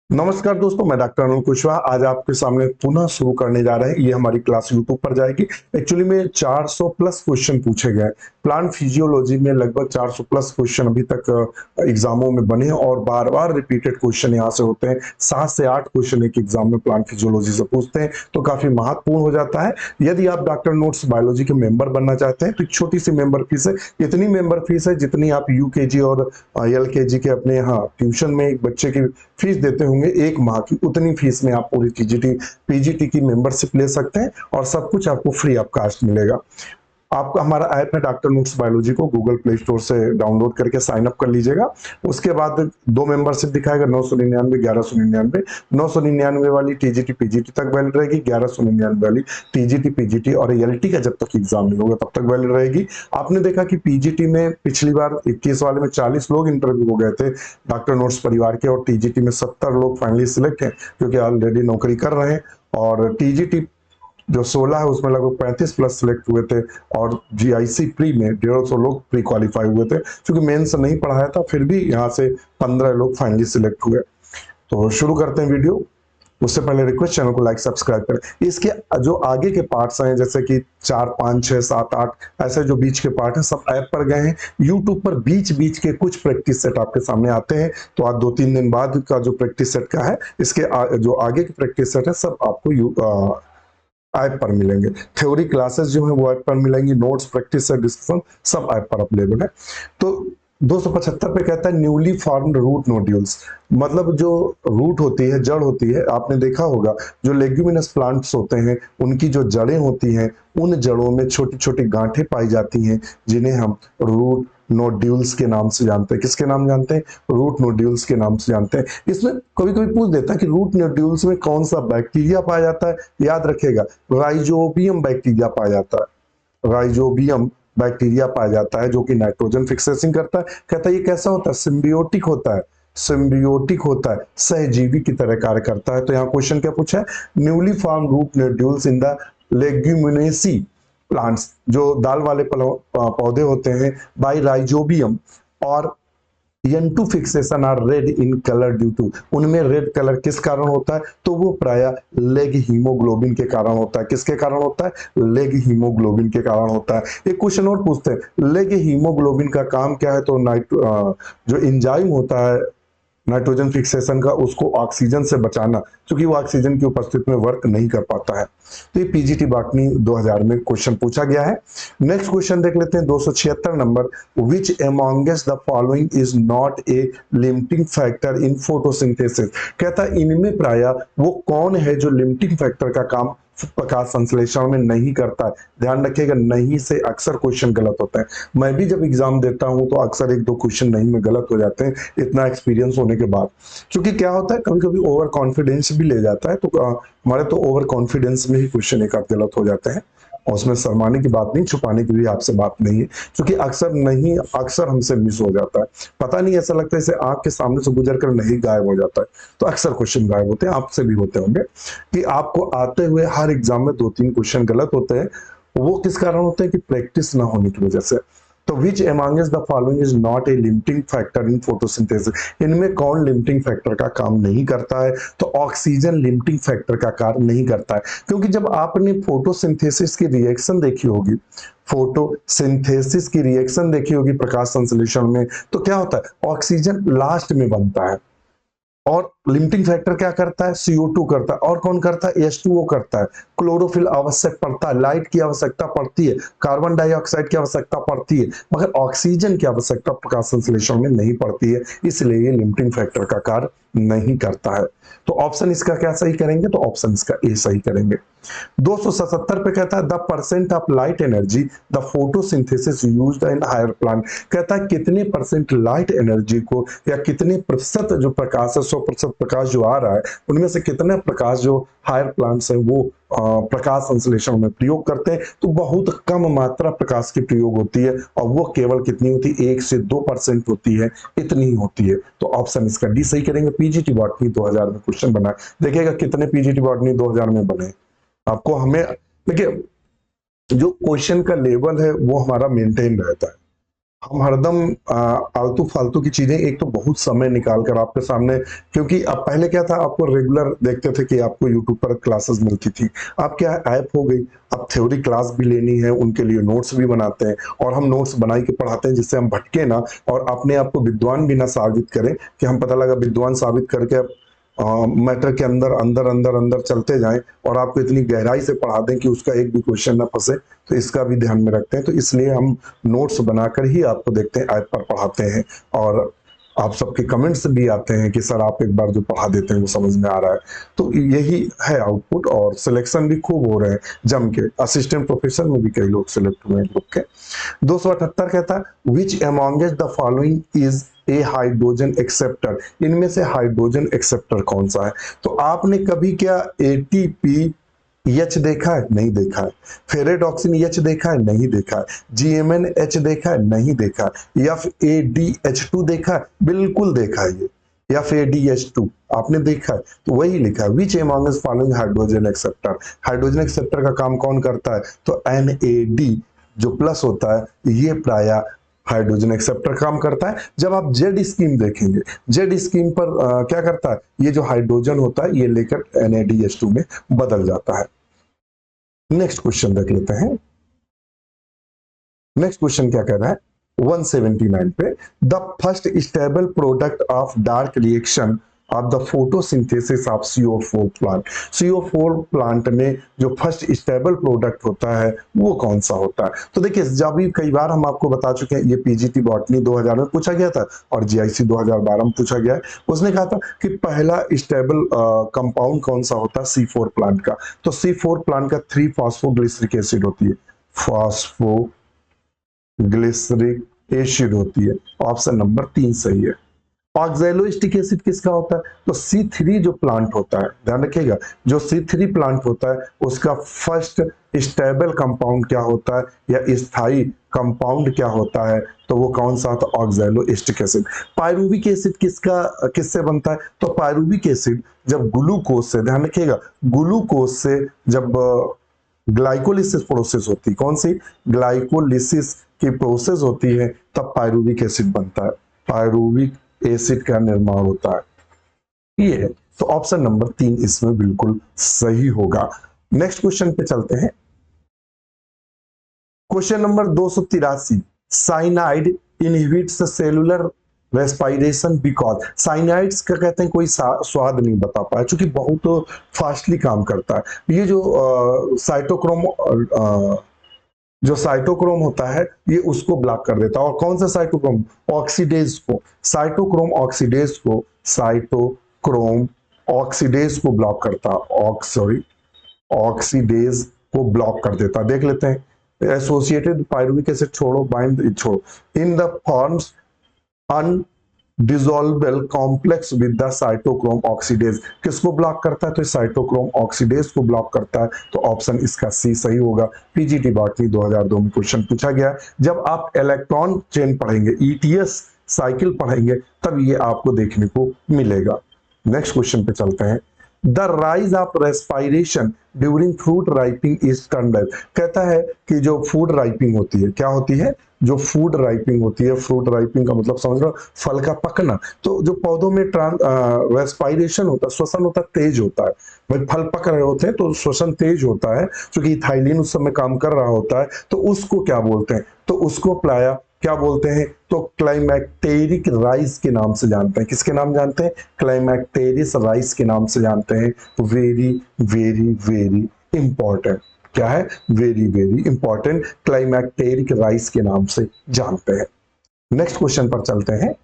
नमस्कार दोस्तों, मैं डॉक्टर अनिल कुशवाहा आज आपके सामने पुनः शुरू करने जा रहे हैं। ये हमारी क्लास यूट्यूब पर जाएगी। एक्चुअली में 400 प्लस क्वेश्चन पूछे गए। प्लांट फिजियोलॉजी में लगभग 400 प्लस क्वेश्चन अभी तक एग्जामों में बने हैं और बार बार रिपीटेड क्वेश्चन यहाँ से होते हैं। 7 से 8 क्वेश्चन एक एग्जाम में प्लांट फिजियोलॉजी से पूछते हैं, तो काफी महत्वपूर्ण हो जाता है। यदि आप डॉक्टर नोट्स बायोलॉजी के मेंबर बनना चाहते हैं तो एक छोटी सी मेंबर फीस है। इतनी मेंबर फीस है जितनी आप यूकेजी और एलकेजी के अपने यहाँ ट्यूशन में एक बच्चे की फीस देते होंगे एक माह की, उतनी फीस में आप पूरी टीजीटी पीजीटी की मेंबरशिप ले सकते हैं और सब कुछ आपको फ्री ऑफ कास्ट मिलेगा। आपका हमारा ऐप है डॉक्टर नोट्स बायोलॉजी को गूगल प्ले स्टोर से डाउनलोड करके साइन अप कर लीजिएगा। उसके बाद दो मेंबरशिप दिखाएगा, 999, 1199। 999 वाली टीजीटी पीजीटी तक वैलिड रहेगी, 1199 वाली टीजीटी पीजीटी और एलटी का जब तक एग्जाम नहीं होगा तब तक वैलिड रहेगी। आपने देखा कि पीजीटी में पिछली बार 21 वाले में 40 लोग इंटरव्यू हो गए थे डॉक्टर नोट्स परिवार के, और टीजीटी में 70 लोग फाइनली सिलेक्ट हैं क्योंकि ऑलरेडी नौकरी कर रहे हैं। और टीजीटी जो 16 है उसमें लगभग 35 प्लस सिलेक्ट हुए थे और जीआईसी प्री में 150 लोग प्री क्वालिफाई हुए थे। क्योंकि मेंस नहीं पढ़ाया था फिर भी यहाँ से 15 लोग फाइनली सिलेक्ट हुए। तो शुरू करते हैं वीडियो। उससे पहले रिक्वेस्ट, चैनल को लाइक सब्सक्राइब करें। इसके जो आगे के पार्ट्स हैं जैसे कि 4, 5, 6, 7, 8 ऐसे जो बीच के पार्ट हैं सब ऐप पर गए हैं। यूट्यूब पर बीच बीच के कुछ प्रैक्टिस सेट आपके सामने आते हैं, तो आज 2-3 दिन बाद का जो प्रैक्टिस सेट का है इसके जो आगे के प्रैक्टिस सेट है सब आपको ऐप पर मिलेंगे। थ्योरी क्लासेस जो है वो ऐप पर मिलेंगी, नोट्स, प्रैक्टिस और डिस्कशन सब ऐप पर अवेलेबल है। तो 275 पे कहता है न्यूली फॉर्म्ड रूट नोड्यूल्स, मतलब जो रूट होती है, जड़ होती है, आपने देखा होगा जो लेग्यूमिनस प्लांट्स होते हैं उनकी जो जड़ें होती हैं उन जड़ों में छोटी छोटी गांठें पाई जाती हैं जिन्हें हम रूट नोड्यूल्स के नाम से जानते हैं। किसके नाम जानते हैं? रूट नोड्यूल्स के नाम से जानते हैं। इसमें कभी कभी पूछ देता है कि रूट नोड्यूल्स में कौन सा बैक्टीरिया पाया जाता है। याद रखेगा, राइजोबियम बैक्टीरिया पाया जाता है। राइजोबियम बैक्टीरिया पाया जाता है जो कि नाइट्रोजन फिक्सेसिंग करता है। कहता है ये कैसा होता है? सिम्बियोटिक होता है। सिम्बियोटिक होता है, सहजीवी की तरह कार्य करता है। तो यहाँ क्वेश्चन क्या पूछा है? Newly form root nodules in the leguminosae plants, जो दाल वाले पौधे होते हैं, बाई राइजोबियम और N2 fixation are red in colour due to, उनमें रेड कलर किस कारण होता है? तो वो प्राय लेग हीमोग्लोबिन के कारण होता है। किसके कारण होता है? लेग हीमोग्लोबिन के कारण होता है। एक क्वेश्चन और पूछते हैं, लेग हीमोग्लोबिन का काम क्या है? तो जो एंजाइम होता है नाइट्रोजन फिक्सेशन का, उसको ऑक्सीजन से बचाना, क्योंकि वो ऑक्सीजन की उपस्थिति में वर्क नहीं कर पाता है। तो ये पीजीटी बॉटनी 2000 में क्वेश्चन पूछा गया है। नेक्स्ट क्वेश्चन देख लेते हैं 276 नंबर। Which amongst the following is not a limiting factor in photosynthesis, कहता है इनमें प्राय वो कौन है जो लिमिटिंग फैक्टर का काम प्रकाश संश्लेषण में नहीं करता है। ध्यान रखिएगा, नहीं से अक्सर क्वेश्चन गलत होते हैं। मैं भी जब एग्जाम देता हूं तो अक्सर 1-2 क्वेश्चन नहीं में गलत हो जाते हैं, इतना एक्सपीरियंस होने के बाद। क्योंकि क्या होता है, कभी कभी ओवर कॉन्फिडेंस भी ले जाता है, तो हमारे तो ओवर कॉन्फिडेंस में ही क्वेश्चन एक आध गलत हो जाते हैं। और उसमें शर्माने की बात नहीं, छुपाने की भी आपसे बात नहीं है, क्योंकि अक्सर हमसे मिस हो जाता है। पता नहीं, ऐसा लगता है जैसे आंख के सामने से गुजर कर नहीं गायब हो जाता है। तो अक्सर क्वेश्चन गायब होते हैं, आपसे भी होते होंगे कि आपको आते हुए हर एग्जाम में 2-3 क्वेश्चन गलत होते हैं। वो किस कारण होते हैं? कि प्रैक्टिस ना होने की वजह से। तो which amongst the following is not a limiting factor in photosynthesis, इनमें कौन लिमिटिंग फैक्टर का काम नहीं करता है? तो ऑक्सीजन लिमिटिंग फैक्टर का कार्य नहीं करता है। क्योंकि जब आपने फोटोसिंथेसिस की रिएक्शन देखी होगी, फोटोसिंथेसिस की रिएक्शन देखी होगी प्रकाश संश्लेषण में, तो क्या होता है? ऑक्सीजन लास्ट में बनता है और लिमिटिंग फैक्टर क्या करता है? CO2 करता है। और कौन करता है? H2O करता है। क्लोरोफिल आवश्यक पड़ता है, लाइट की आवश्यकता पड़ती है, कार्बन डाइऑक्साइड की आवश्यकता पड़ती है, मगर ऑक्सीजन की आवश्यकता प्रकाश संश्लेषण में नहीं पड़ती है, इसलिए ये लिमिटिंग फैक्टर का कार्य नहीं करता है। तो ऑप्शन इसका क्या सही करेंगे? तो ऑप्शन इसका ए सही करेंगे। 277 पे कहता है the percent of light energy the photosynthesis used in higher plant, कहता है कितने परसेंट लाइट एनर्जी को या कितने प्रतिशत जो प्रकाश है, 100% प्रकाश जो आ रहा है उनमें से कितना प्रकाश जो हायर प्लांट्स है वो प्रकाश संश्लेषण में प्रयोग करते हैं। तो बहुत कम मात्रा प्रकाश की प्रयोग होती है और वो केवल कितनी होती है? 1 से 2% होती है, इतनी ही होती है। तो ऑप्शन इसका डी सही करेंगे। पीजीटी बॉटनी 2000 में क्वेश्चन बना है, देखिएगा कितने पीजीटी बॉटनी 2000 में बने। आपको हमें देखिए जो क्वेश्चन का लेवल है वो हमारा मेंटेन रहता है। हम हरदम आलतू फालतू की चीजें एक तो बहुत समय निकाल कर आपके सामने, क्योंकि अब पहले क्या था, आपको रेगुलर देखते थे कि आपको यूट्यूब पर क्लासेस मिलती थी। अब क्या ऐप हो गई, अब थ्योरी क्लास भी लेनी है, उनके लिए नोट्स भी बनाते हैं, और हम नोट्स बनाई के पढ़ाते हैं जिससे हम भटके ना और अपने आप को विद्वान भी ना साबित करें कि हम पता लगा विद्वान साबित करके मैटर के अंदर अंदर अंदर अंदर चलते जाएं और आपको इतनी गहराई से पढ़ा दें कि उसका एक भी क्वेश्चन ना फंसे। तो इसका भी ध्यान में रखते हैं, तो इसलिए हम नोट्स बनाकर ही आपको देखते हैं, ऐप पर पढ़ाते हैं। और आप सबके कमेंट्स भी आते हैं कि सर आप एक बार जो पढ़ा देते हैं वो समझ में आ रहा है। तो यही है आउटपुट, और सिलेक्शन भी खूब हो रहे हैं जम के। असिस्टेंट प्रोफेसर में भी कई लोग सिलेक्ट हुए हैं ग्रुप के। 278 कहता है which amongst the following is a hydrogen acceptor. इनमें से हाइड्रोजन एक्सेप्टर कौन सा है? तो आपने कभी क्या एटीपी एच देखा है? नहीं देखा है। फेरेडॉक्सिन एच देखा है? नहीं देखा है। जीएमएन एच देखा है? नहीं देखा है। F A D H two देखा है? बिल्कुल देखा है। ये F A D H two आपने देखा है, तो वही लिखा है which amongst following hydrogen acceptor. Hydrogen acceptor का काम कौन करता है? तो एन ए डी जो प्लस होता है ये प्राय हाइड्रोजन एक्सेप्टर काम करता है। जब आप जेड स्कीम देखेंगे, जेड स्कीम पर क्या करता है, ये जो हाइड्रोजन होता है ये लेकर NaDH2 में बदल जाता है। नेक्स्ट क्वेश्चन देख लेते हैं। नेक्स्ट क्वेश्चन क्या कह रहा है 179 पे, the first stable product of dark reaction of the photosynthesis of CO4 plant. CO4 plant में जो फर्स्ट स्टेबल प्रोडक्ट होता है वो कौन सा होता है? तो देखिए, जब भी कई बार हम आपको बता चुके हैं, ये पीजीटी बॉटनी 2000 में पूछा गया था और जीआईसी 2012 में पूछा गया है। उसने कहा था कि पहला स्टेबल कंपाउंड कौन सा होता है C4 प्लांट का। तो C4 प्लांट का 3 फॉस्फोग्लिसरिक एसिड होती है, फॉस्फो ग्लिसरिक एसिड होती है। ऑप्शन नंबर 3 सही है। ऑक्सैलोइस्टिक एसिड किसका होता है? तो C3 जो प्लांट होता है, ध्यान रखिएगा, जो C3 प्लांट होता है उसका फर्स्ट स्टेबल कंपाउंड क्या होता है या स्थायी कंपाउंड क्या होता है? तो वो कौन सा होता है? ऑक्सैलोइस्टिक एसिड। पायरुविक एसिड किससे बनता है? तो पायरुविक एसिड जब ग्लूकोज से, ध्यान रखिएगा, ग्लूकोज से जब ग्लाइकोलिसिस प्रोसेस होती है, कौन सी? ग्लाइकोलिसिस की प्रोसेस होती है, तब पायरुविक एसिड बनता है, पायरुविक एसिड का निर्माण होता है। ये है, तो ऑप्शन नंबर 3 इसमें बिल्कुल सही होगा। नेक्स्ट क्वेश्चन पे चलते हैं। Question number 283, cyanide inhibits cellular respiration because. Cyanides का कहते हैं कोई स्वाद नहीं बता पाया, क्योंकि बहुत फास्टली काम करता है। ये जो साइटोक्रोम होता है ये उसको ब्लॉक कर देता है। और कौन सा साइटोक्रोम? ऑक्सीडेज को, साइटोक्रोम ऑक्सीडेज को, साइटोक्रोम ऑक्सीडेज को ब्लॉक करता है, ऑक्सीडेज को ब्लॉक कर देता है। देख लेते हैं, एसोसिएटेड पायरुविक एसिड छोड़ो, बाइंड छोड़ो, in the forms undissolvable complex with the cytochrome oxidase. किसको ब्लॉक करता है? तो साइटोक्रोम ऑक्सीडेज को ब्लॉक करता है। तो ऑप्शन इसका सी सही होगा। पीजीटी बॉटनी 2002 में क्वेश्चन पूछा गया। जब आप इलेक्ट्रॉन चेन पढ़ेंगे, ईटीएस साइकिल पढ़ेंगे, तब ये आपको देखने को मिलेगा। नेक्स्ट क्वेश्चन पे चलते हैं। The rise of respiration during fruit ripening is termed as. कहता है कि जो फूड राइपिंग होती है, क्या होती है? जो फूड राइपिंग होती है, फ्रूट राइपिंग का मतलब समझ रहे हो, फल का पकना। तो जो पौधों में रेस्पिरेशन होता है, श्वसन होता है, तेज होता है। भाई फल पक रहे होते हैं तो श्वसन तेज होता है, क्योंकि इथाइलिन उस समय काम कर रहा होता है। तो उसको क्या बोलते हैं? तो उसको प्राय क्या बोलते हैं? तो क्लाइमैक्टेरिक राइस के नाम से जानते हैं। किसके नाम जानते हैं? क्लाइमैक्टेरिस राइस के नाम से जानते हैं। वेरी वेरी वेरी इंपॉर्टेंट, क्या है? वेरी वेरी इंपॉर्टेंट, क्लाइमैक्टेरिक राइस के नाम से जानते हैं। नेक्स्ट क्वेश्चन पर चलते हैं।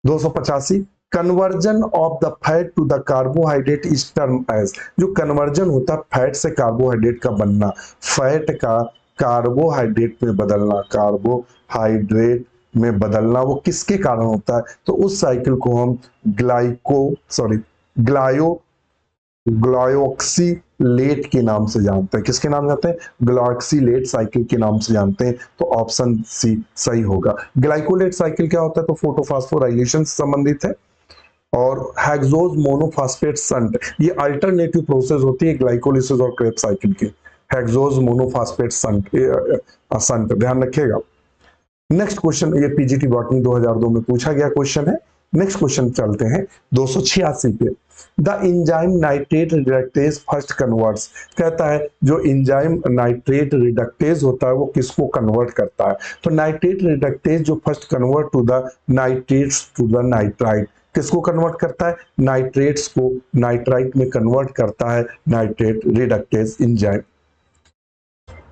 285, conversion of the fat to the carbohydrate is term as. जो कन्वर्जन होता है फैट से कार्बोहाइड्रेट का बनना, फैट का कार्बोहाइड्रेट में बदलना, कार्बोहाइड्रेट में बदलना, वो किसके कारण होता है? तो उस साइकिल को हम ग्लायोक्सीलेट के नाम से जानते हैं। किसके नाम जानते हैं? ग्लायोक्सीलेट साइकिल के नाम से जानते हैं। तो ऑप्शन सी सही होगा। ग्लाइकोलेट साइकिल क्या होता है? तो फोटोफॉस्फोराइलेशन से संबंधित है। और हेक्सोज मोनोफॉस्फेट संट, ये अल्टरनेटिव प्रोसेस होती है ग्लाइकोलिसिस और क्रेब्स साइकिल की। हेक्सोज मोनोफॉस्फेट संट, ध्यान रखिएगा। नेक्स्ट क्वेश्चन, ये पीजीटी बॉटनी 2002 में पूछा गया क्वेश्चन है। नेक्स्ट क्वेश्चन चलते हैं 286 पे। The enzyme nitrate reductase first converts, कहता है जो इंजाइम नाइट्रेट रिडक्टेज होता है वो किसको कन्वर्ट करता है? तो नाइट्रेट रिडक्टेज जो first convert to the nitrates to the nitrite, किसको कन्वर्ट करता है? नाइट्रेट्स को नाइट्राइट में कन्वर्ट करता है nitrate reductase enzyme.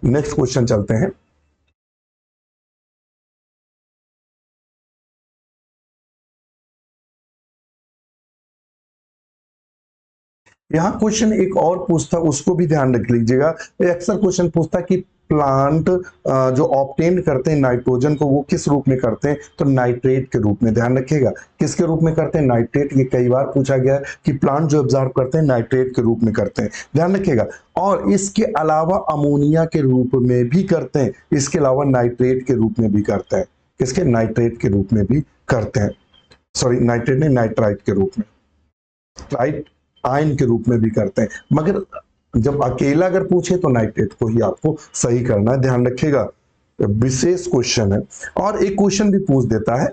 Next question चलते हैं। यहाँ क्वेश्चन एक और पूछता, उसको भी ध्यान रख लीजिएगा। अक्सर क्वेश्चन पूछता कि प्लांट जो ऑब्टेन करते हैं नाइट्रोजन को वो किस रूप में करते हैं? तो नाइट्रेट के रूप में। ध्यान रखिएगा किसके रूप में करते हैं? नाइट्रेट। ये कई बार पूछा गया है कि प्लांट जो ऑब्जर्व करते हैं नाइट्रेट के रूप में करते हैं, ध्यान रखिएगा। और इसके अलावा अमोनिया के रूप में भी करते हैं, इसके अलावा नाइट्रेट के रूप में भी करते हैं। किसके? नाइट्रेट के रूप में भी करते हैं, सॉरी नाइट्रेट नहीं, नाइट्राइट के रूप में, राइट, आयन के रूप में भी करते हैं। मगर जब अकेला अगर पूछे तो नाइट्रेट को ही आपको सही करना है, ध्यान रखिएगा। विशेष क्वेश्चन है। और एक क्वेश्चन भी पूछ देता है,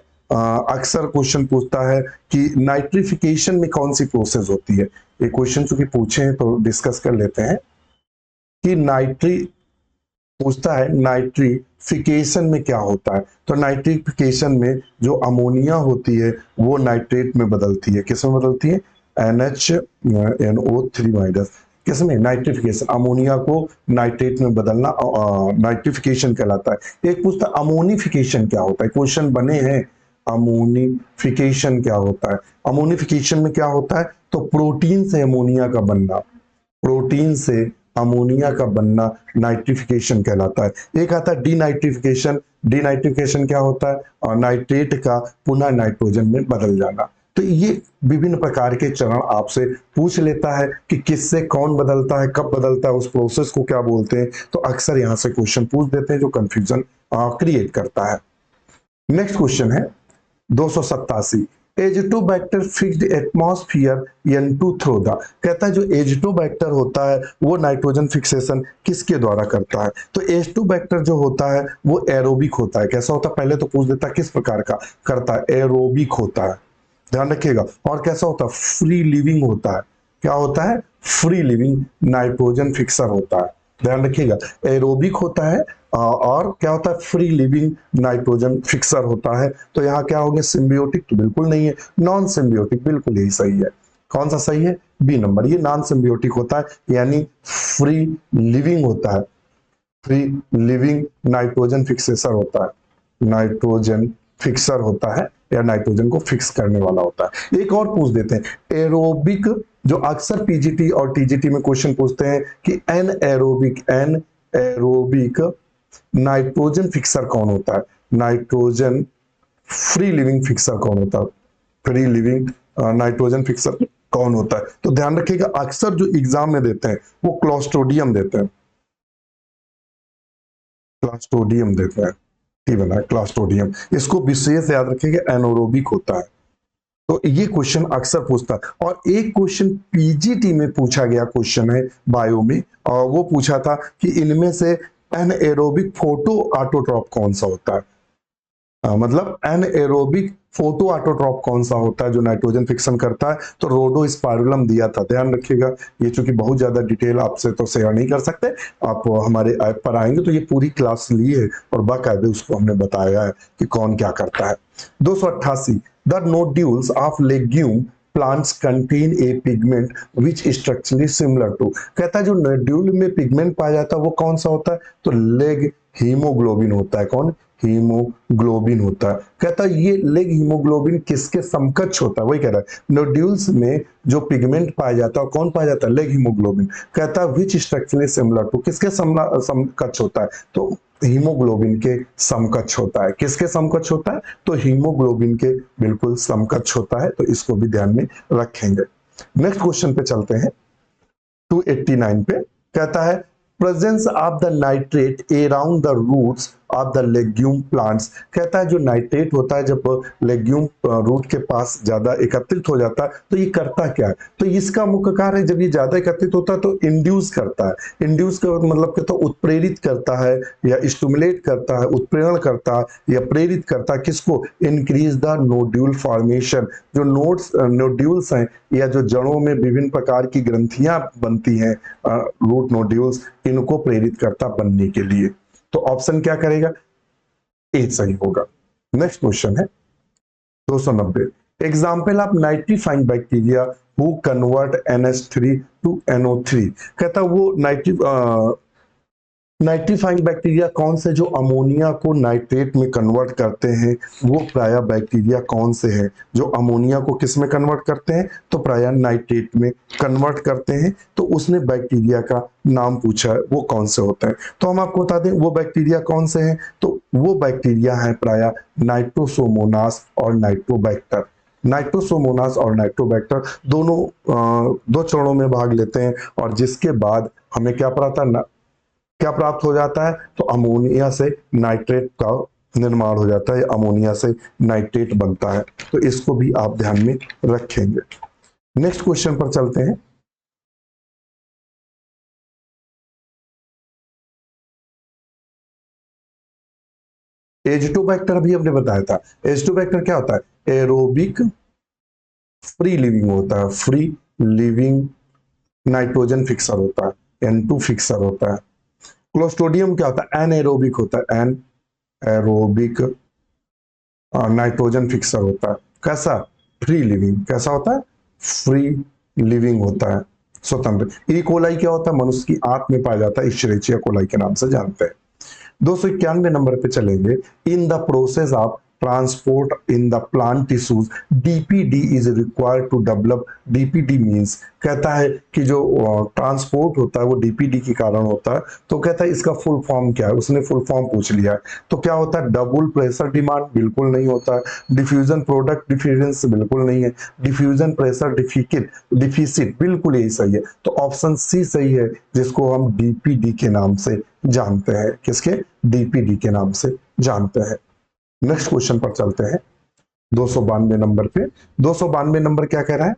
अक्सर क्वेश्चन पूछता है कि नाइट्रिफिकेशन में कौन सी प्रोसेस होती है। एक क्वेश्चन चूंकि पूछे हैं तो डिस्कस कर लेते हैं कि पूछता है नाइट्रिफिकेशन में क्या होता है। तो नाइट्रिफिकेशन में जो अमोनिया होती है वो नाइट्रेट में बदलती है। किस में बदलती है? NHNO3 minus. किसमें? नाइट्रिफिकेशन, अमोनिया को नाइट्रेट में बदलना नाइट्रिफिकेशन कहलाता है। एक पूछता अमोनिफिकेशन क्या होता है, क्वेश्चन बने हैं अमोनिफिकेशन क्या होता है। अमोनिफिकेशन में क्या होता है? तो प्रोटीन से अमोनिया का बनना, प्रोटीन से अमोनिया का बनना नाइट्रिफिकेशन कहलाता है। एक आता है डीनाइट्रिफिकेशन। डीनाइट्रिफिकेशन क्या होता है? और नाइट्रेट का पुनः नाइट्रोजन में बदल जाना। तो ये विभिन्न प्रकार के चरण आपसे पूछ लेता है कि किससे कौन बदलता है, कब बदलता है, उस प्रोसेस को क्या बोलते हैं। तो अक्सर यहां से क्वेश्चन पूछ देते हैं जो कंफ्यूजन क्रिएट करता है। नेक्स्ट क्वेश्चन है 287। Azotobacter fixed atmosphere N2 through the, कहता है जो एजिटोबैक्टर होता है वो नाइट्रोजन फिक्सेशन किसके द्वारा करता है? तो एजिटोबैक्टर जो होता है वो एरोबिक होता है। कैसा होता है? पहले तो पूछ देता है किस प्रकार का करता है, एरोबिक होता है, ध्यान रखिएगा। और कैसा होता है? फ्री लिविंग होता है। क्या होता है? फ्री लिविंग नाइट्रोजन फिक्सर होता है, ध्यान रखिएगा। एरोबिक होता है और क्या होता है? फ्री लिविंग नाइट्रोजन फिक्सर होता है। तो यहाँ क्या हो गया? सिम्बियोटिक तो बिल्कुल नहीं है, नॉन सिम्बियोटिक बिल्कुल यही सही है। कौन सा सही है? B number. ये नॉन सिम्बियोटिक होता है यानी फ्री लिविंग होता है, फ्री लिविंग नाइट्रोजन फिक्सेसर होता है, नाइट्रोजन फिक्सर होता है या नाइट्रोजन को फिक्स करने वाला होता है। एक और पूछ देते हैं एरोबिक, जो अक्सर पीजीटी और टीजीटी में क्वेश्चन पूछते हैं कि एन एरोबिक नाइट्रोजन फिक्सर कौन होता है? नाइट्रोजन फ्री लिविंग फिक्सर कौन होता है? फ्री लिविंग नाइट्रोजन फिक्सर कौन होता है? तो ध्यान रखिएगा अक्सर जो एग्जाम में देते हैं वो क्लॉस्ट्रोडियम देते हैं, क्लॉस्ट्रोडियम देते हैं, ठीक बना है क्लॉस्ट्रोडियम। इसको विशेष याद रखिएगा एनोरोबिक होता है। तो ये क्वेश्चन अक्सर पूछता है। और एक क्वेश्चन पीजीटी में पूछा गया क्वेश्चन है बायो में, और वो पूछा था कि इनमें से एनएरोबिक फोटो ऑटोट्रॉप कौन सा होता है? मतलब एनएरोबिक फोटो ऑटोट्रॉप कौन सा होता है जो नाइट्रोजन फिक्सन करता है? तो रोडोस्पाइरुलम दिया था, ध्यान रखिएगा। ये चूंकि बहुत ज्यादा डिटेल आपसे तो शेयर नहीं कर सकते, आप हमारे ऐप पर आएंगे तो ये पूरी क्लास ली है और बाकायदे उसको हमने बताया है कि कौन क्या करता है। 288 the nodules of legume plants contain a pigment which structurally similar to, कहता है जो नोड्यूल में पिगमेंट पाया जाता है वो कौन सा होता है? तो लेग हीमोग्लोबिन होता है। कौन? हीमोग्लोबिन होता है। कहता है ये लेग हीमोग्लोबिन किसके समकक्ष होता है? वही कह रहा है नोड्यूल्स में जो पिगमेंट पाया जाता है कौन पाया जाता है? Leg haemoglobin. कहता है विच स्ट्रक्चरली सिमिलर टू, किसके समकक्ष होता है? तो हीमोग्लोबिन के समकक्ष होता है। किसके समकक्ष होता है? तो हीमोग्लोबिन के बिल्कुल समकक्ष होता है। तो इसको भी ध्यान में रखेंगे। नेक्स्ट क्वेश्चन पे चलते हैं 289 पे। कहता है presence of the nitrate around the roots of the legume plants. कहता है जो नाइट्रेट होता है जब लेग्यूम रूट के पास ज्यादा एकत्रित हो जाता है तो ये करता क्या है, तो इसका मुख्य कार्य जब ये ज्यादा एकत्रित होता है तो इंड्यूस करता है। इंड्यूस का मतलब कहता है उत्प्रेरित करता है या स्टिमुलेट करता है, उत्प्रेरण करता है या प्रेरित करता है किसको, इंक्रीज द नोड्यूल फॉर्मेशन। जो नोड्यूल्स हैं या जो जड़ों में विभिन्न प्रकार की ग्रंथियां बनती हैं रूट नोड्यूल्स, इनको प्रेरित करता बनने के लिए। तो ऑप्शन क्या करेगा, ए सही होगा। नेक्स्ट क्वेश्चन है 290। Example of nitrifying bacteria who convert NH3 to NO3। कहता वो नाइट्रीफाइंग बैक्टीरिया कौन से जो अमोनिया को नाइट्रेट में कन्वर्ट करते हैं, वो प्राय बैक्टीरिया कौन से हैं जो अमोनिया को किस में कन्वर्ट करते हैं, तो प्राय नाइट्रेट में कन्वर्ट करते हैं। तो उसने बैक्टीरिया का नाम पूछा है, वो कौन से होते हैं। तो हम आपको बता दें वो बैक्टीरिया कौन से हैं, तो वो बैक्टीरिया है प्राय नाइट्रोसोमोनास और नाइट्रोबैक्टर। नाइट्रोसोमोनास और नाइट्रोबैक्टर दोनों दो चरणों में भाग लेते हैं, और जिसके बाद हमें क्या प्राप्त हो जाता है, तो अमोनिया से नाइट्रेट का निर्माण हो जाता है, अमोनिया से नाइट्रेट बनता है। तो इसको भी आप ध्यान में रखेंगे। नेक्स्ट क्वेश्चन पर चलते हैं। एजिटोबैक्टर अभी हमने बताया था। एजिटोबैक्टर क्या होता है, एरोबिक फ्री लिविंग होता है, फ्री लिविंग नाइट्रोजन फिक्सर होता है, N2 फिक्सर होता है। क्लोस्ट्रोडियम क्या होता है, एनएरोबिक होता है, एन एरोबिक नाइट्रोजन फिक्सर होता है। कैसा, फ्री लिविंग, कैसा होता है, फ्री लिविंग होता है, स्वतंत्र। ई कोलाई क्या होता है, मनुष्य की आंत में पाया जाता है, इश्चरेचिया कोलाई के नाम से जानते हैं। 291 नंबर पे चलेंगे। In the process of transport in the plant tissues DPD is required to develop. DPD means, कहता है कि जो ट्रांसपोर्ट होता है वो डीपीडी के कारण होता है। तो कहता है इसका फुल फॉर्म क्या है, उसने फुल फॉर्म पूछ लिया है। तो क्या होता है, डबल प्रेशर डिमांड, बिल्कुल नहीं होता है। डिफ्यूजन प्रोडक्ट डिफिशिएंसी, बिल्कुल नहीं है। डिफ्यूजन प्रेशर डिफिसिट, बिल्कुल यही सही है। तो ऑप्शन सी सही है, जिसको हम डीपीडी के नाम से जानते हैं। किसके, डीपीडी के नाम से जानते हैं। नेक्स्ट क्वेश्चन पर चलते हैं 292 नंबर पे। 292 नंबर क्या कह रहा है,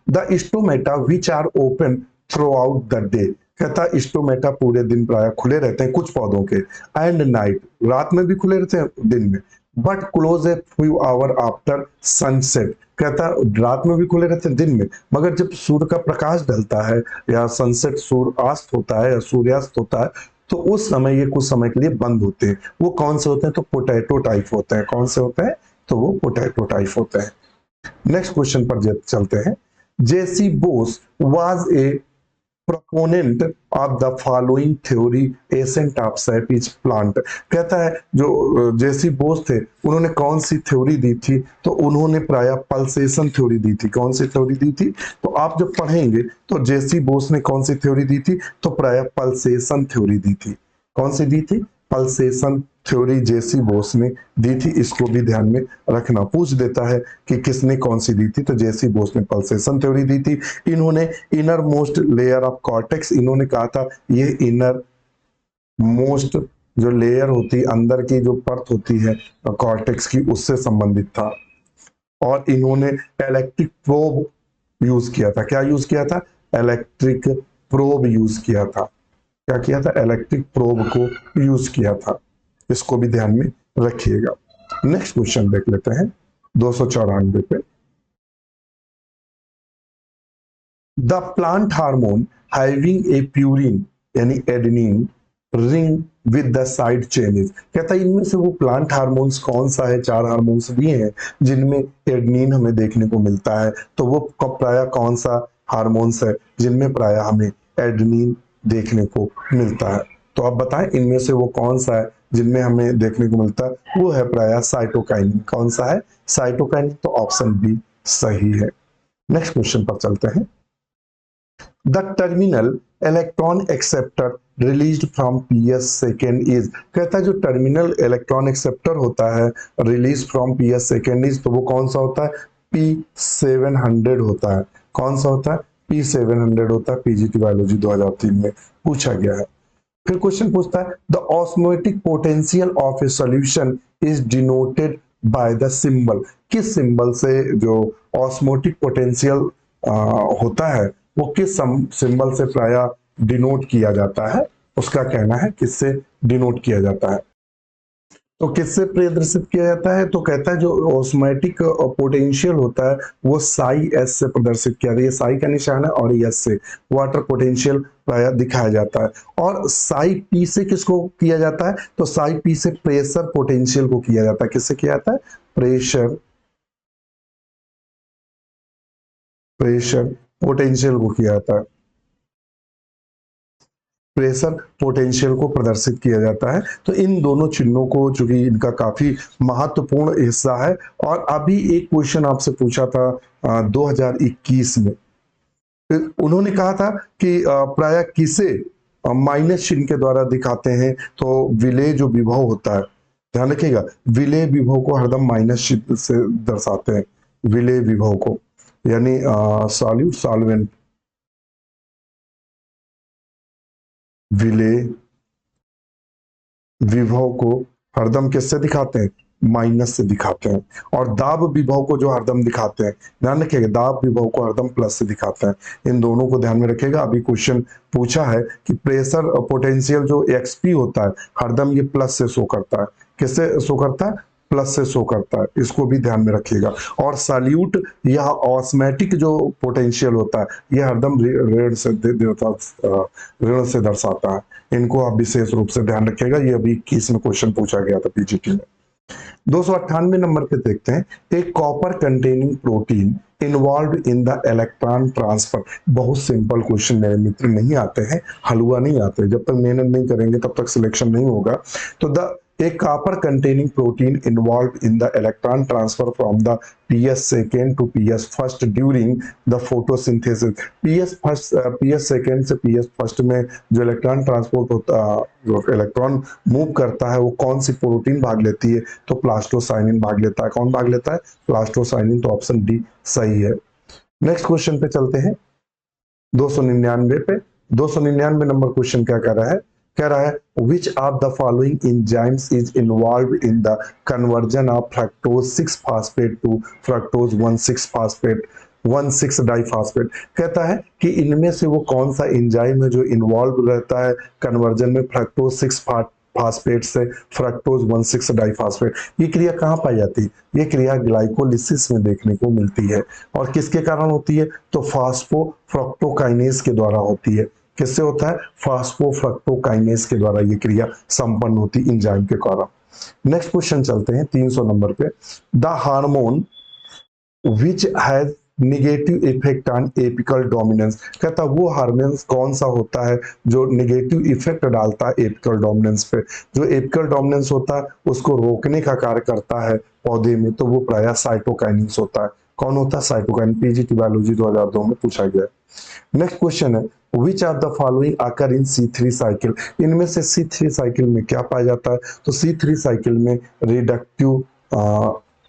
the stomata which are open throughout the day. कहता है स्टोमेटा पूरे दिन प्राय खुले रहते हैं कुछ पौधों के, एंड नाइट, रात में भी खुले रहते हैं, दिन में, but close a few hour after sunset. कहता है रात में भी खुले रहते हैं, दिन में, मगर जब सूर्य का प्रकाश ढलता है या सनसेट सूर्यास्त होता है या सूर्यास्त होता है, तो उस समय ये कुछ समय के लिए बंद होते हैं। वो कौन से होते हैं, तो पोटैटो टाइप होते हैं। कौन से होते हैं, तो वो पोटैटो टाइप होते हैं। नेक्स्ट क्वेश्चन पर चलते हैं। JC Bose was a proponent of the following theory ascent of saps plant. कहता है जो जेसी बोस थे उन्होंने कौन सी थ्योरी दी थी, तो उन्होंने प्राय पल्सेशन थ्योरी दी थी। कौन सी थ्योरी दी थी, तो आप जब पढ़ेंगे तो जेसी बोस ने कौन सी थ्योरी दी थी, तो प्राय पल्सेशन थ्योरी दी थी। कौन सी दी थी, पल्सेशन थ्योरी जेसी बोस ने दी थी। इसको भी ध्यान में रखना, पूछ देता है कि किसने कौन सी दी थी, तो जेसी बोस ने पल्सेशन थ्योरी दी थी। इन्होंने inner most layer of cortex, इन्होंने कहा था ये इनर मोस्ट जो लेयर होती है, अंदर की जो परत होती है कॉर्टेक्स की, उससे संबंधित था। और इन्होंने इलेक्ट्रिक प्रोब यूज किया था। क्या यूज किया था, इलेक्ट्रिक प्रोब यूज किया था। क्या किया था, इलेक्ट्रिक प्रोब को यूज किया था। इसको भी ध्यान में रखिएगा। नेक्स्ट क्वेश्चन देख लेते हैं 294 पे। The plant hormone having a purine यानी adenine ring with the side chains. कहता है इनमें से वो प्लांट हार्मोन्स कौन सा है, 4 हार्मोन्स भी हैं जिनमें एडेनिन हमें देखने को मिलता है। तो वो प्राय कौन सा हार्मोन्स है जिनमें प्राय हमें एडेनिन देखने को मिलता है। तो आप बताएं इनमें से वो कौन सा है जिनमें हमें देखने को मिलता है, वो है प्राय साइटोकाइनिन। कौन सा है, साइटोकाइनिन। तो ऑप्शन बी सही है। नेक्स्ट क्वेश्चन पर चलते हैं। The terminal electron acceptor released from PS second is. कहता है जो टर्मिनल इलेक्ट्रॉन एक्सेप्टर होता है release from PS second is, तो वो कौन सा होता है, P700 होता है। कौन सा होता है, P700 होता है। पीजीटी बायोलॉजी 2003 में पूछा गया है। फिर क्वेश्चन पूछता है the osmotic potential of A solution is denoted by the symbol. किस सिंबल से जो ऑस्मोटिक पोटेंशियल होता है वो किस सिंबल से प्राय डिनोट किया जाता है, उसका कहना है किससे डिनोट किया जाता है। तो किससे प्रदर्शित किया जाता है, तो कहता है जो ऑस्मोटिक पोटेंशियल होता है वो साई एस से प्रदर्शित किया जाता है। ये साई का निशान है और एस से वाटर पोटेंशियल प्राय दिखाया जाता है। और साई पी से किसको किया जाता है, तो साई पी से प्रेशर पोटेंशियल को किया जाता है। किससे किया जाता है, प्रेशर पोटेंशियल को किया जाता है, प्रेशर पोटेंशियल को प्रदर्शित किया जाता है। तो इन दोनों चिन्हों को, चूंकि इनका काफी महत्वपूर्ण हिस्सा है। और अभी एक क्वेश्चन आपसे पूछा था 2021 में, उन्होंने कहा था कि प्राय किसे माइनस चिन्ह के द्वारा दिखाते हैं, तो विलेय जो विभव होता है, ध्यान रखिएगा विलेय विभव को हरदम माइनस चिन्ह से दर्शाते हैं, विलेय विभव को, यानी सॉल्यूट सॉल्वेंट विलेय विभव को हरदम किससे दिखाते हैं, माइनस से दिखाते हैं। और दाब विभव को जो हरदम दिखाते हैं, ध्यान रखिएगा दाब विभव को हरदम प्लस से दिखाते हैं। इन दोनों को ध्यान में रखिएगा। अभी क्वेश्चन पूछा है कि प्रेशर पोटेंशियल जो एक्सपी होता है हरदम ये प्लस से शो करता है। किससे शो करता है, प्लस से शो करता है, इसको भी ध्यान में रखिएगा। और सॉल्यूट या ऑस्मैटिक जो पोटेंशियल होता है ये हरदम ऋण से दर्शाता है। इनको आप विशेष रूप से ध्यान रखिएगा। ये अभी 21 में क्वेश्चन पूछा गया था पीजीटी में। 298 नंबर पे देखते हैं, एक copper containing protein involve in the electron transfer. बहुत सिंपल क्वेश्चन मेरे मित्र, नहीं आते हैं, हलवा नहीं आते, जब तक मेहनत नहीं करेंगे तब तक सिलेक्शन नहीं होगा। तो the a copper containing protein involved in the electron transfer from the ps second to ps first during the photosynthesis। ps second से ps first में जो इलेक्ट्रॉन ट्रांसपोर्ट होता, जो इलेक्ट्रॉन मूव करता है वो कौन सी प्रोटीन भाग लेती है, तो प्लास्टोसाइनिन भाग लेता है। कौन भाग लेता है, प्लास्टोसाइनिन। तो ऑप्शन डी सही है। नेक्स्ट क्वेश्चन पे चलते हैं 299 पे। 299 नंबर क्वेश्चन क्या कह रहा है, कह रहा है which of the following enzymes is involved in the conversion of fructose 6 phosphate to fructose 1,6 phosphate 1,6 diphosphate. कहता है कि इनमें से वो कौन सा एंजाइम है जो इन्वॉल्व रहता है कन्वर्जन में फ्रक्टोज 6 फास्फेट से फ्रक्टोज 1,6 डाइफॉस्फेट। ये क्रिया कहाँ पाई जाती है, ये क्रिया ग्लाइकोलिसिस में देखने को मिलती है। और किसके कारण होती है, तो फास्फोफ्रक्टोकाइनेज के द्वारा होती है। किससे होता है, फास्फोफ्रक्टोकाइनेज के द्वारा ये क्रिया संपन्न होती है एंजाइम के कारण। नेक्स्ट क्वेश्चन चलते हैं 300 नंबर पे। The hormone which has negative effect on apical dominance. कहता वो हार्मोन कौन सा होता है जो निगेटिव इफेक्ट डालता है एपिकल डोमिनेंस पे। जो एपिकल डोमिनेंस होता है उसको रोकने का कार्य करता है पौधे में, तो वो प्रायः साइटोकाइनिन्स होता है। कौन होता है, साइटोकाइन। पीजीटी बायोलॉजी 2002 में पूछा गया। नेक्स्ट क्वेश्चन है which are the following occur in C3 cycle. इनमें से C3 साइकिल में क्या पाया जाता है, तो C3 साइकिल में रिडक्टिव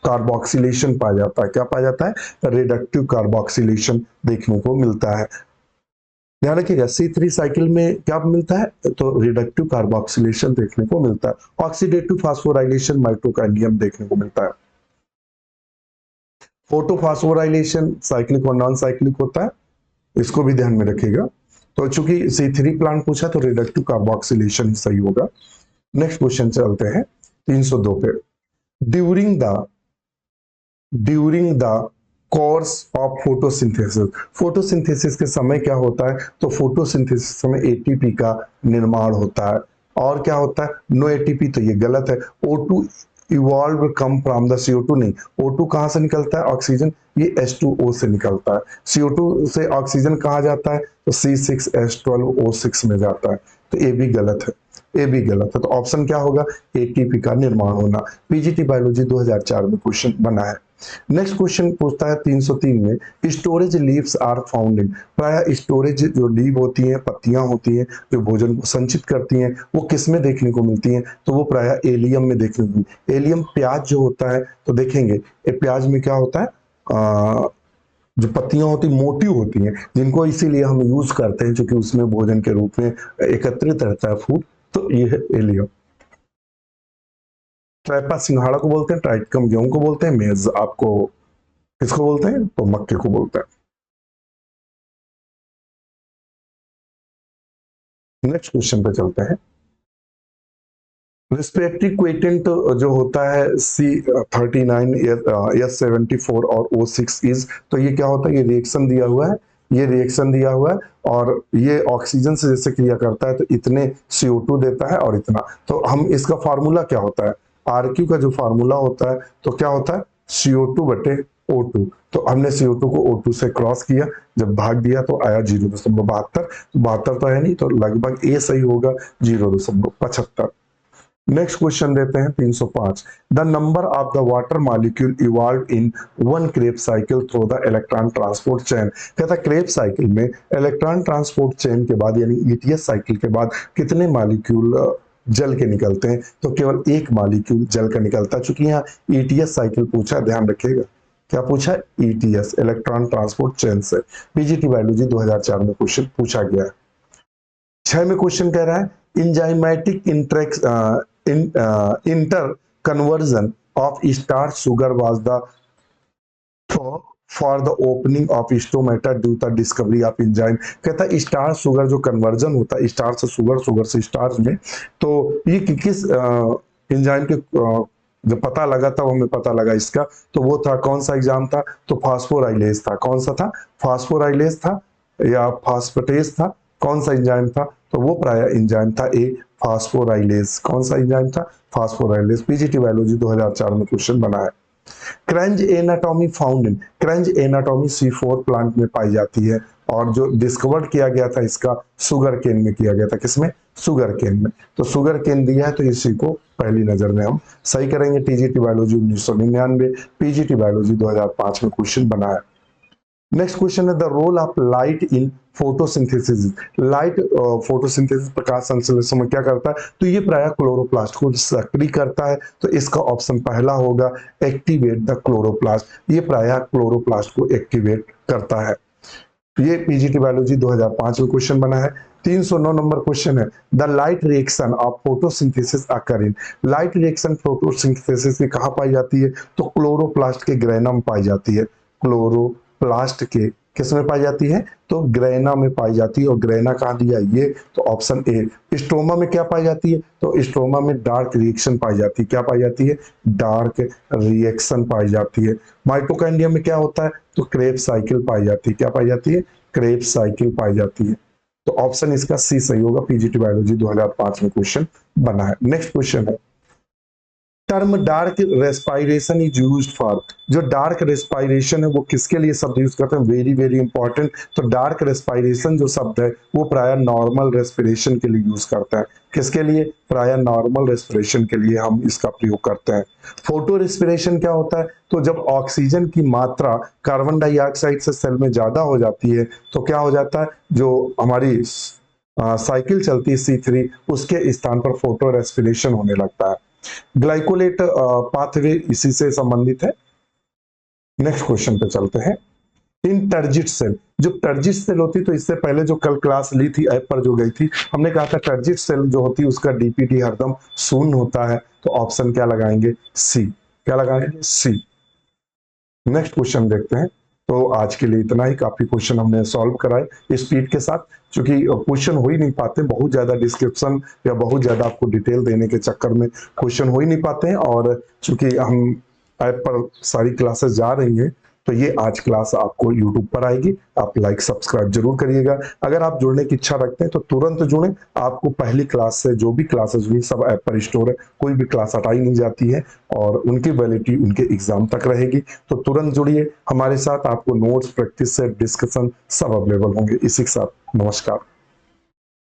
कार्बोक्सिलेशन पाया जाता है। क्या पाया जाता है, रिडक्टिव कार्बोक्सिलेशन देखने को मिलता है। ध्यान रखिएगा C3 साइकिल में क्या मिलता है, तो रिडक्टिव कार्बोक्सिलेशन देखने को मिलता है। ऑक्सीडेटिव फास्फोराइलेशन माइटोकाइंड्रियम देखने को मिलता है। फोटोफास्फोराइलेशन साइक्लिक और नॉन साइक्लिक होता है, इसको भी ध्यान में रखिएगा। तो चूंकि C3 प्लांट पूछा तो रिडक्टिव कार्बोक्सिलेशन सही होगा। नेक्स्ट क्वेश्चन चलते हैं 302 पे। During the course of photosynthesis. Photosynthesis के समय क्या होता है, तो फोटोसिंथेसिस समय एटीपी का निर्माण होता है। और क्या होता है, नो एटीपी, तो ये गलत है। O2 evolve come from the CO2, नहीं, O2 कहां से निकलता है, ऑक्सीजन, ये H2O से निकलता है। CO2 से ऑक्सीजन कहां जाता है, तो C6H12O6 में जाता है। तो ये भी गलत है, ये भी गलत है। तो ऑप्शन क्या होगा, एटीपी का निर्माण होना। पीजीटी बायोलॉजी 2004 में क्वेश्चन बना है। नेक्स्ट क्वेश्चन पूछता है 303 में, storage leaves are found in. प्राय स्टोरेज जो लीव होती हैं, पत्तियां होती हैं जो भोजन को संचित करती हैं, वो किस में देखने को मिलती हैं, तो वो प्राय एलियम में देखने को मिलती है। एलियम प्याज जो होता है, तो देखेंगे ये प्याज में क्या होता है, जो पत्तियां होती मोटी होती हैं, जिनको इसीलिए हम यूज करते हैं क्योंकि उसमें भोजन के रूप में एकत्रित रहता है फूड। तो ये है इलियम। ट्राइपा सिंघाड़ा को बोलते हैं, ट्राइकम गेहूं को बोलते हैं, मेज आपको किसको बोलते हैं, तो मक्के को बोलते हैं। नेक्स्ट क्वेश्चन पे चलते हैं। रिस्पिरेटरी क्वेटेंट जो होता है C39 S74 और O6 इज, तो ये क्या होता है, ये रिएक्शन दिया हुआ है, ये रिएक्शन दिया हुआ है और ये ऑक्सीजन से जैसे क्रिया करता है तो इतने CO2 देता है और इतना। तो हम इसका फार्मूला क्या होता है, RQ का जो फार्मूला होता है तो क्या होता है CO2 बटे O2। तो हमने CO2 को O2 से क्रॉस किया, जब भाग दिया तो आया 0.72। तो 72 तो है नहीं, तो लगभग ए सही होगा 0.75। नेक्स्ट क्वेश्चन देते हैं 305। The number of the water molecule evolve in one Krebs cycle through the electron transport chain. कहता है क्रेब साइकिल में इलेक्ट्रॉन ट्रांसपोर्ट चेन के बाद यानी ETS साइकिल के बाद कितने मॉलिक्यूल जल के निकलते हैं, तो केवल एक मॉलिक्यूल जल का निकलता है। चूंकि यहाँ ETS साइकिल पूछा है, ध्यान रखिएगा क्या पूछा है, ETS इलेक्ट्रॉन ट्रांसपोर्ट चेन से। PGT बायोलॉजी 2004 में क्वेश्चन पूछा गया है। 6 में क्वेश्चन कह रहा है enzymatic inter conversion of starch sugar was the for the opening of stomata due the discovery of enzyme. कहता है स्टार्च शुगर जो कन्वर्जन होता है स्टार्च से शुगर, शुगर से स्टार्च में, तो ये किस एंजाइम के जो पता लगा था वो हमें पता लगा इसका, तो वो था कौन सा एग्जाम था, तो फास्फोराइलेज था। कौन सा था, फास्फोराइलेज था या फास्फेटेज था, कौन सा एंजाइम था, तो वो प्राय एंजाइम था ए फास्फोराइलेज। कौन सा एंजाइम था, फास्फोराइलेज। PGT बायोलॉजी 2004 में क्वेश्चन बना है। Cringe anatomy found in, cringe anatomy C4 plant में पाई जाती है और जो डिस्कवर किया गया था इसका शुगर केन में किया गया था। किसमें, शुगर केन में। तो शुगर केन दिया है तो इसी को पहली नजर में हम सही करेंगे। TGT बायोलॉजी 1999, PGT बायोलॉजी 2005 में क्वेश्चन बना है। नेक्स्ट क्वेश्चन है the role of light in photosynthesis. Light photosynthesis प्रकाश संश्लेषण में क्या करता है, तो ये प्राय क्लोरोप्लास्ट को सक्रिय करता है। तो इसका ऑप्शन पहला होगा एक्टिवेट द क्लोरोप्लास्ट। ये प्राय क्लोरोप्लास्ट को एक्टिवेट करता है। ये PGT बायोलॉजी 2005 में क्वेश्चन बना है। 309 नंबर क्वेश्चन है the light reaction of photosynthesis occur in. Light reaction photosynthesis में कहाँ पाई जाती है, तो क्लोरोप्लास्ट के ग्रेना में पाई जाती है। क्लोरोप्लास्ट के किस में पाई जाती है, तो ग्रेना में पाई जाती है। और ग्रेना कहाँ दिया, ये तो ऑप्शन ए। स्ट्रोमा में क्या पाई जाती है, तो स्ट्रोमा में डार्क रिएक्शन पाई जाती है। क्या पाई जाती है, डार्क रिएक्शन पाई जाती है। माइटोकॉन्ड्रिया में क्या होता है, तो क्रेब्स साइकिल पाई जाती है। क्या पाई जाती है, क्रेब्स साइकिल पाई जाती है। तो ऑप्शन इसका सी सही होगा। PGT बायोलॉजी 2005 में क्वेश्चन बना है। नेक्स्ट क्वेश्चन है term dark respiration is used for. जो डार्क रेस्पायरेशन है वो किसके लिए शब्द यूज करते हैं, वेरी वेरी इंपॉर्टेंट। तो डार्क रेस्पायरेशन जो शब्द है वो प्राय नॉर्मल रेस्पिरेशन के लिए यूज करता है। किसके लिए, प्राय नॉर्मल रेस्पिरेशन के लिए हम इसका प्रयोग करते हैं। फोटो रेस्पिरेशन क्या होता है, तो जब ऑक्सीजन की मात्रा कार्बन डाइऑक्साइड से सेल में ज्यादा हो जाती है तो क्या हो जाता है, जो हमारी साइकिल चलती है C3 उसके स्थान पर फोटो रेस्पिरेशन होने लगता है। ग्लाइकोलेट पाथवे इसी से संबंधित है। नेक्स्ट क्वेश्चन पे चलते हैं। इन टर्जिट सेल, जो टर्जिट सेल होती तो इससे पहले जो कल क्लास ली थी ऐप पर जो गई थी, हमने कहा था टर्जिट सेल जो होती है उसका DPT हरदम शून्य होता है। तो ऑप्शन क्या लगाएंगे, सी। क्या लगाएंगे, सी। नेक्स्ट क्वेश्चन देखते हैं। तो आज के लिए इतना ही, काफी क्वेश्चन हमने सॉल्व कराए स्पीड के साथ, क्योंकि क्वेश्चन हो ही नहीं पाते, बहुत ज्यादा डिस्क्रिप्शन या बहुत ज्यादा आपको डिटेल देने के चक्कर में क्वेश्चन हो ही नहीं पाते हैं। और चूंकि हम ऐप पर सारी क्लासेस जा रही हैं तो ये आज क्लास आपको यूट्यूब पर आएगी। आप लाइक सब्सक्राइब जरूर करिएगा। अगर आप जुड़ने की इच्छा रखते हैं तो तुरंत जुड़ें। आपको पहली क्लास से जो भी क्लासेस हुई सब ऐप पर स्टोर है, कोई भी क्लास हटाई नहीं जाती है और उनकी वैलिडिटी उनके एग्जाम तक रहेगी। तो तुरंत जुड़िए हमारे साथ, आपको नोट्स, प्रैक्टिस सेट, डिस्कशन सब अवेलेबल होंगे। इसी के साथ नमस्कार।